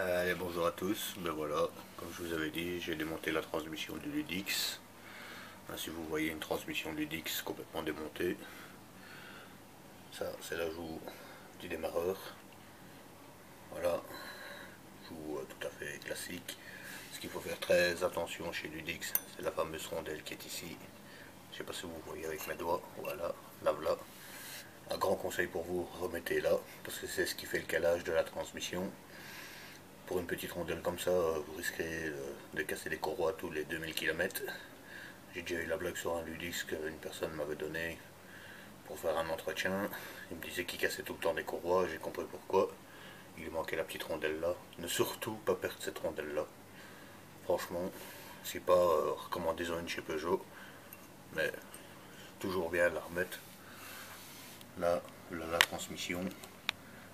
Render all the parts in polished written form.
Allez, bonjour à tous. Ben voilà, comme je vous avais dit, j'ai démonté la transmission du Ludix. Si vous voyez une transmission Ludix complètement démontée, ça c'est l'ajout du démarreur. Voilà, joue tout à fait classique. Ce qu'il faut faire très attention chez Ludix, c'est la fameuse rondelle qui est ici. Je sais pas si vous voyez avec mes doigts, voilà, là voilà. Un grand conseil pour vous, remettez là, parce que c'est ce qui fait le calage de la transmission. Pour une petite rondelle comme ça, vous risquez de casser des courroies tous les 2000 km. J'ai déjà eu la blague sur un Ludix qu'une personne m'avait donné pour faire un entretien. Il me disait qu'il cassait tout le temps des courroies, j'ai compris pourquoi. Il lui manquait la petite rondelle là. Ne surtout pas perdre cette rondelle là. Franchement, c'est pas recommandation chez Peugeot, mais toujours bien la remettre. Là, la transmission,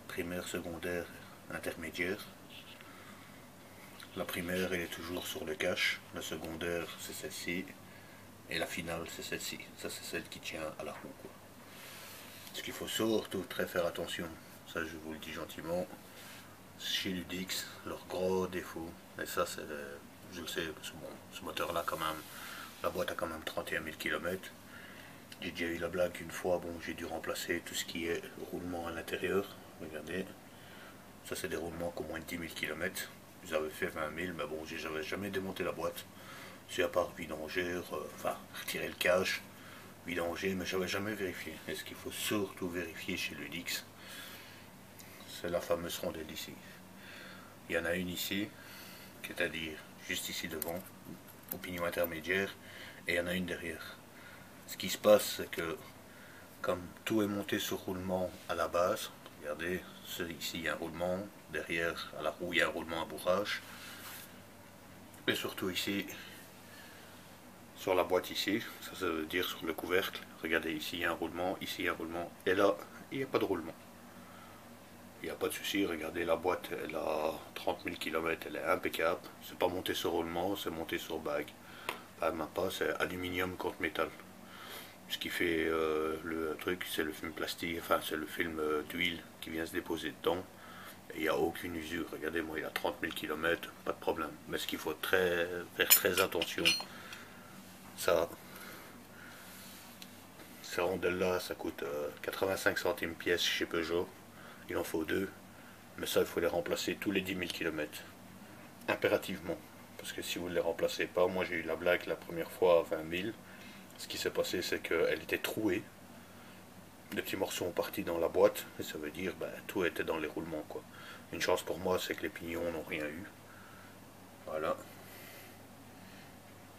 primaire, secondaire, intermédiaire. La primaire, elle est toujours sur le cache. La secondaire, c'est celle-ci. Et la finale, c'est celle-ci. Ça, c'est celle qui tient à la roue, quoi. Ce qu'il faut surtout très faire attention, ça je vous le dis gentiment, chez Ludix, leur gros défaut, et ça c'est, je le sais, parce que bon, ce moteur-là quand même, la boîte a quand même 31 000 km. J'ai déjà eu la blague une fois, bon, j'ai dû remplacer tout ce qui est roulement à l'intérieur. Regardez, ça c'est des roulements qui ont moins de 10 000 km. J'avais fait 20 000, mais bon, j'avais jamais démonté la boîte. C'est à part vidanger, enfin, retirer le cache, vidanger, mais j'avais jamais vérifié. Et ce qu'il faut surtout vérifier chez Ludix, c'est la fameuse rondelle ici. Il y en a une ici, c'est-à-dire juste ici devant, au pignon intermédiaire, et il y en a une derrière. Ce qui se passe, c'est que comme tout est monté sur roulement à la base, regardez, ici il y a un roulement, derrière à la roue il y a un roulement à bourrage, et surtout ici, sur la boîte ici, ça veut dire sur le couvercle, regardez ici il y a un roulement, ici il y a un roulement, et là il n'y a pas de roulement. Il n'y a pas de souci, regardez la boîte, elle a 30 000 km, elle est impeccable. C'est pas monté sur roulement, c'est monté sur bague. Enfin, même pas, c'est aluminium contre métal. Ce qui fait le truc, c'est le film plastique, enfin c'est le film d'huile qui vient se déposer dedans. Et il n'y a aucune usure. Regardez, moi il a 30 000 km, pas de problème. Mais ce qu'il faut faire très attention, ça, ces rondelles-là, ça coûte 85 centimes pièce chez Peugeot. Il en faut deux. Mais ça, il faut les remplacer tous les 10 000 km. Impérativement. Parce que si vous ne les remplacez pas, moi j'ai eu la blague la première fois à 20 000. Ce qui s'est passé, c'est qu'elle était trouée. Les petits morceaux ont parti dans la boîte. Et ça veut dire, ben, tout était dans les roulements, quoi. Une chance pour moi, c'est que les pignons n'ont rien eu. Voilà.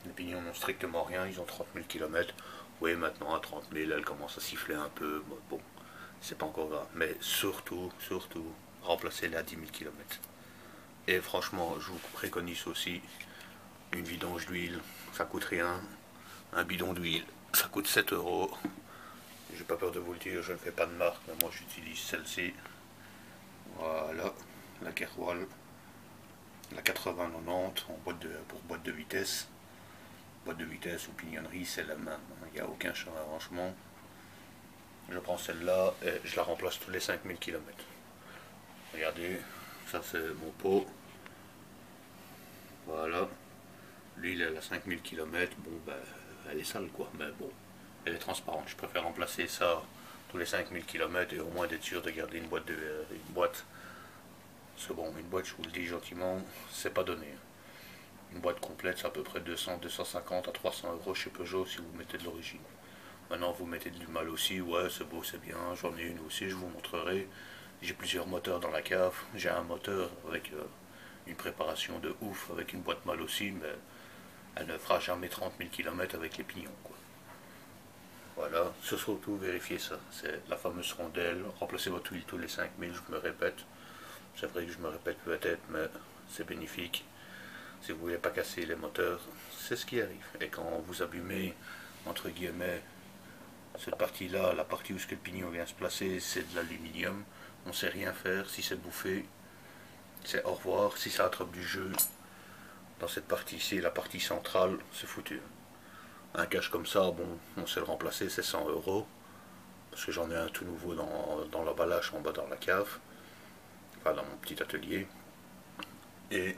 Les pignons n'ont strictement rien. Ils ont 30 000 km. Oui, maintenant à 30 000, elle commence à siffler un peu. Bon, c'est pas encore grave. Mais surtout, remplacez-les à 10 000 km. Et franchement, je vous préconise aussi une vidange d'huile, ça coûte rien. Un bidon d'huile, ça coûte 7 euros. J'ai pas peur de vous le dire, je ne fais pas de marque, mais moi j'utilise celle-ci. Voilà, la Keroual, la 80-90 pour boîte de vitesse. Boîte de vitesse ou pignonnerie, c'est la même, il n'y a aucun changement. Je prends celle-là et je la remplace tous les 5000 km. Regardez, ça c'est mon pot. Voilà. L'huile elle a 5000 km, bon ben elle est sale quoi, mais bon, elle est transparente. Je préfère remplacer ça tous les 5000 km et au moins d'être sûr de garder une boîte. Parce que bon, une boîte, je vous le dis gentiment, c'est pas donné. Une boîte complète, c'est à peu près 200, 250 à 300 euros chez Peugeot si vous mettez de l'origine. Maintenant, vous mettez du mal aussi, ouais, c'est beau, c'est bien, j'en ai une aussi, je vous montrerai. J'ai plusieurs moteurs dans la cave, j'ai un moteur avec une préparation de ouf, avec une boîte mal aussi, mais elle ne fera jamais 30 000 km avec les pignons, quoi. Voilà, surtout vérifiez ça, c'est la fameuse rondelle, remplacez votre huile tous les 5000, je me répète. C'est vrai que je me répète peut-être, mais c'est bénéfique. Si vous ne voulez pas casser les moteurs, c'est ce qui arrive. Et quand vous abîmez, entre guillemets, cette partie-là, la partie où le pignon vient se placer, c'est de l'aluminium. On ne sait rien faire. Si c'est bouffé, c'est au revoir. Si ça attrape du jeu, dans cette partie-ci, la partie centrale, c'est foutu. Un cache comme ça, bon, on sait le remplacer, c'est 100 euros. Parce que j'en ai un tout nouveau dans l'emballage en bas dans la cave. Enfin, dans mon petit atelier. Et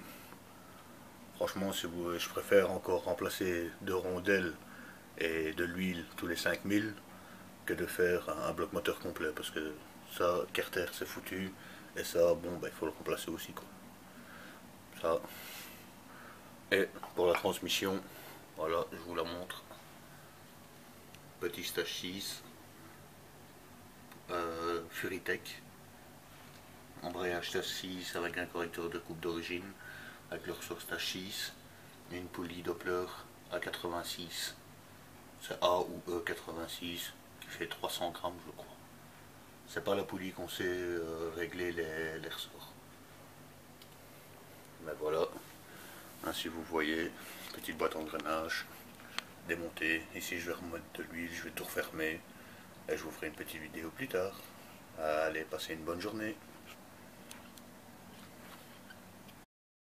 franchement, je préfère encore remplacer 2 rondelles et de l'huile tous les 5000 que de faire un bloc moteur complet, parce que ça, Carter c'est foutu, et ça, bon, bah, il faut le remplacer aussi, quoi. Ça. Et pour la transmission, voilà, je vous la montre. Petit stage 6, Furitech, embrayage stage 6 avec un correcteur de coupe d'origine, avec le ressort stage 6, et une poulie Doppler à 86, c'est A ou E 86, qui fait 300 grammes je crois. C'est pas la poulie qu'on sait régler les ressorts. Mais voilà, ainsi vous voyez, petite boîte engrenage, démontée. Ici je vais remettre de l'huile, je vais tout refermer et je vous ferai une petite vidéo plus tard. Allez, passez une bonne journée.